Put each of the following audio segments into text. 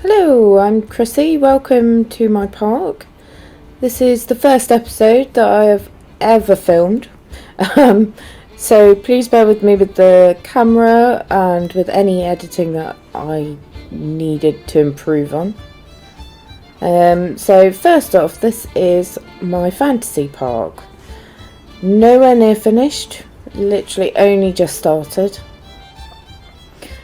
Hello, I'm Chrissy. Welcome to my park. This is the first episode that I have ever filmed. Um, so please bear with me with the camera and with any editing that I needed to improve on. So first off, this is my fantasy park. Nowhere near finished, literally only just started.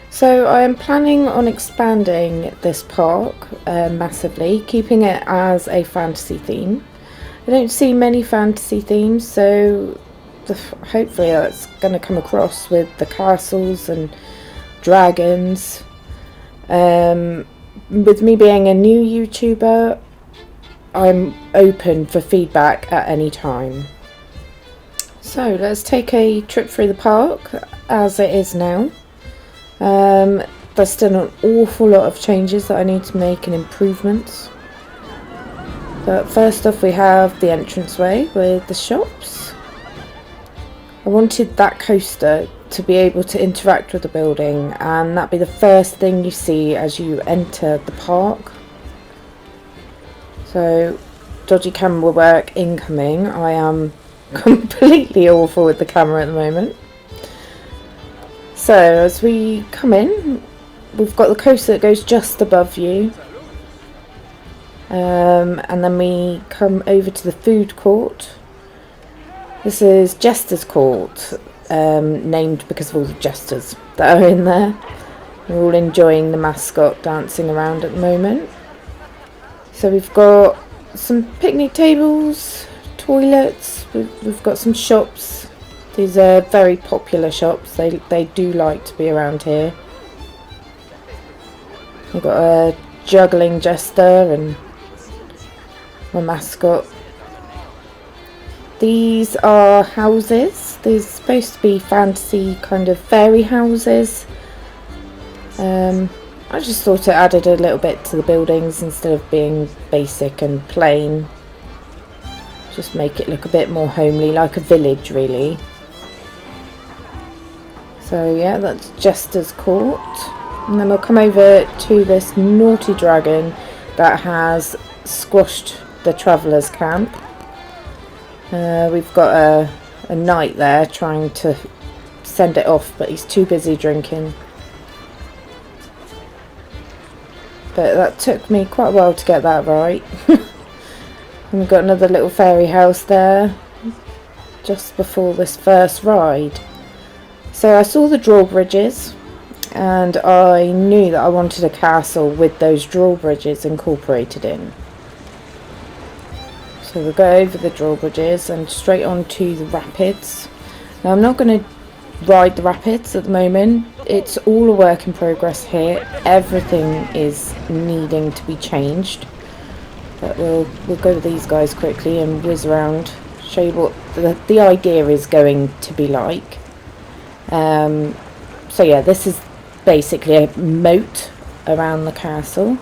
So I am planning on expanding this park massively, keeping it as a fantasy theme. I don't see many fantasy themes, so hopefully that's going to come across with the castles and dragons. With me being a new YouTuber, I'm open for feedback at any time. So let's take a trip through the park as it is now. There's still an awful lot of changes that I need to make and improvements. But first off, we have the entranceway with the shops. I wanted that coaster to be able to interact with the building, and that'd be the first thing you see as you enter the park. So, dodgy camera work incoming. I am completely awful with the camera at the moment. So as we come in, we've got the coaster that goes just above you, and then we come over to the food court. This is Jester's Court, named because of all the jesters that are in there. We're all enjoying the mascot dancing around at the moment. So we've got some picnic tables, toilets, we've got some shops. These are very popular shops. They do like to be around here. We've got a juggling jester and my mascot. These are houses. These are supposed to be fantasy kind of fairy houses. I just thought it added a little bit to the buildings instead of being basic and plain. Just make it look a bit more homely, like a village really. So yeah, that's Jester's Court. And then we'll come over to this naughty dragon that has squashed the travellers' camp. We've got a knight there trying to send it off, but he's too busy drinking. But that took me quite a while to get that right. And we've got another little fairy house there, just before this first ride. So I saw the drawbridges, and I knew that I wanted a castle with those drawbridges incorporated in. So we'll go over the drawbridges and straight on to the rapids. Now I'm not going to ride the rapids at the moment. It's all a work in progress here. Everything is needing to be changed. But we'll go with these guys quickly and whiz around, show you what the idea is going to be like. So yeah, this is basically a moat around the castle.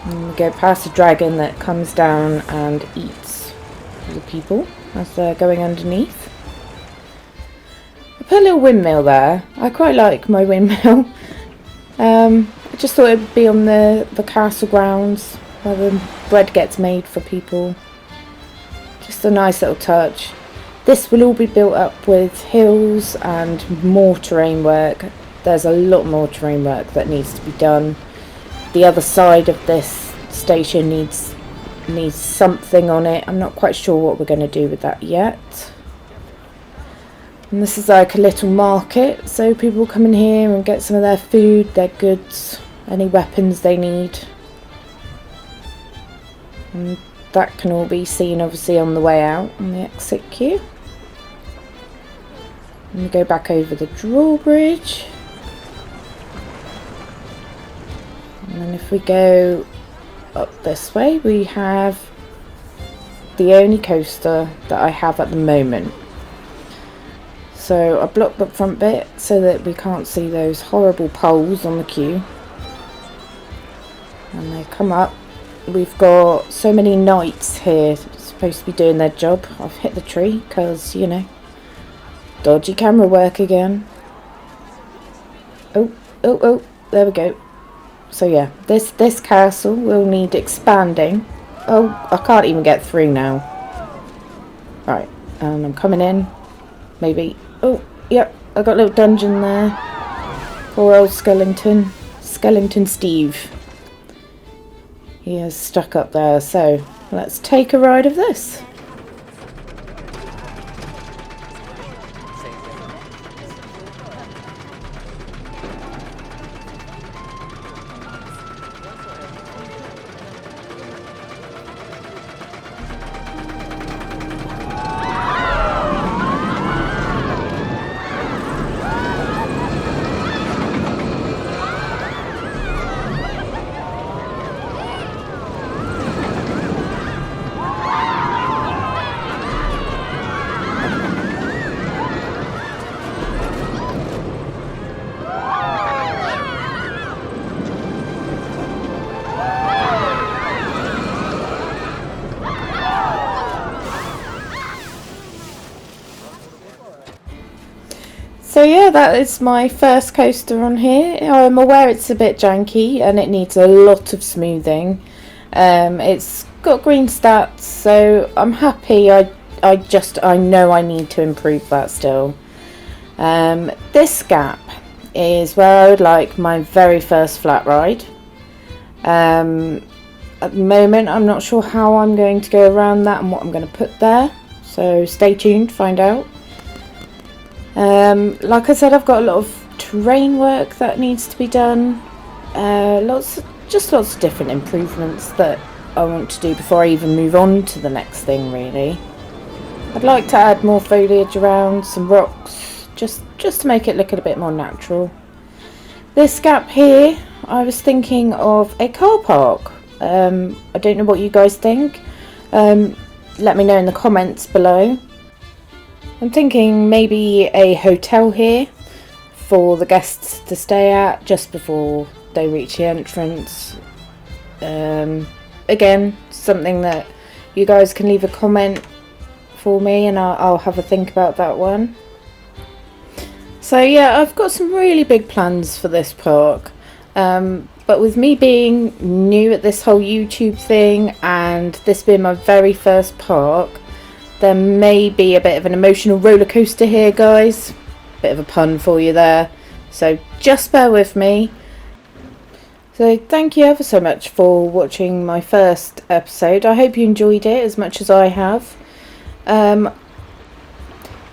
And we go past a dragon that comes down and eats the people as they're going underneath. I put a little windmill there. I quite like my windmill. I just thought it would be on the castle grounds where the bread gets made for people. Just a nice little touch. This will all be built up with hills and more terrain work. There's a lot more terrain work that needs to be done. The other side of this station needs something on it. I'm not quite sure what we're going to do with that yet. And this is like a little market, so people come in here and get some of their food, their goods, any weapons they need. And that can all be seen obviously on the way out on the exit queue. And we go back over the drawbridge. And then if we go up this way, we have the only coaster that I have at the moment. So I blocked the front bit so that we can't see those horrible poles on the queue. And they come up. We've got so many knights here supposed to be doing their job. I've hit the tree because, you know, dodgy camera work again. Oh, there we go. So yeah, this castle will need expanding. Oh, I can't even get through now. Right, and I'm coming in. Maybe. Oh, yep, I got a little dungeon there. Poor old skeleton. Skeleton Steve. He is stuck up there, so let's take a ride of this. So yeah, that is my first coaster on here. I'm aware it's a bit janky and it needs a lot of smoothing. It's got green stats, so I'm happy. I know I need to improve that still. This gap is where I would like my very first flat ride. At the moment, I'm not sure how I'm going to go around that and what I'm going to put there. So stay tuned, find out. Like I said, I've got a lot of terrain work that needs to be done. Lots of different improvements that I want to do before I even move on to the next thing, really. I'd like to add more foliage around, some rocks, just to make it look a bit more natural. This gap here, I was thinking of a car park. I don't know what you guys think. Let me know in the comments below. I'm thinking maybe a hotel here for the guests to stay at just before they reach the entrance. Again, something that you guys can leave a comment for me and I'll have a think about that one. So yeah, I've got some really big plans for this park. But with me being new at this whole YouTube thing and this being my very first park, there may be a bit of an emotional roller coaster here, guys. Bit of a pun for you there. So just bear with me. So thank you ever so much for watching my first episode. I hope you enjoyed it as much as I have. And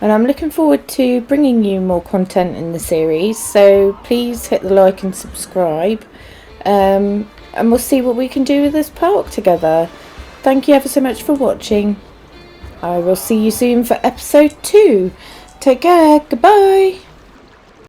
I'm looking forward to bringing you more content in the series. So please hit the like and subscribe. And we'll see what we can do with this park together. Thank you ever so much for watching. I will see you soon for episode 2. Take care. Goodbye.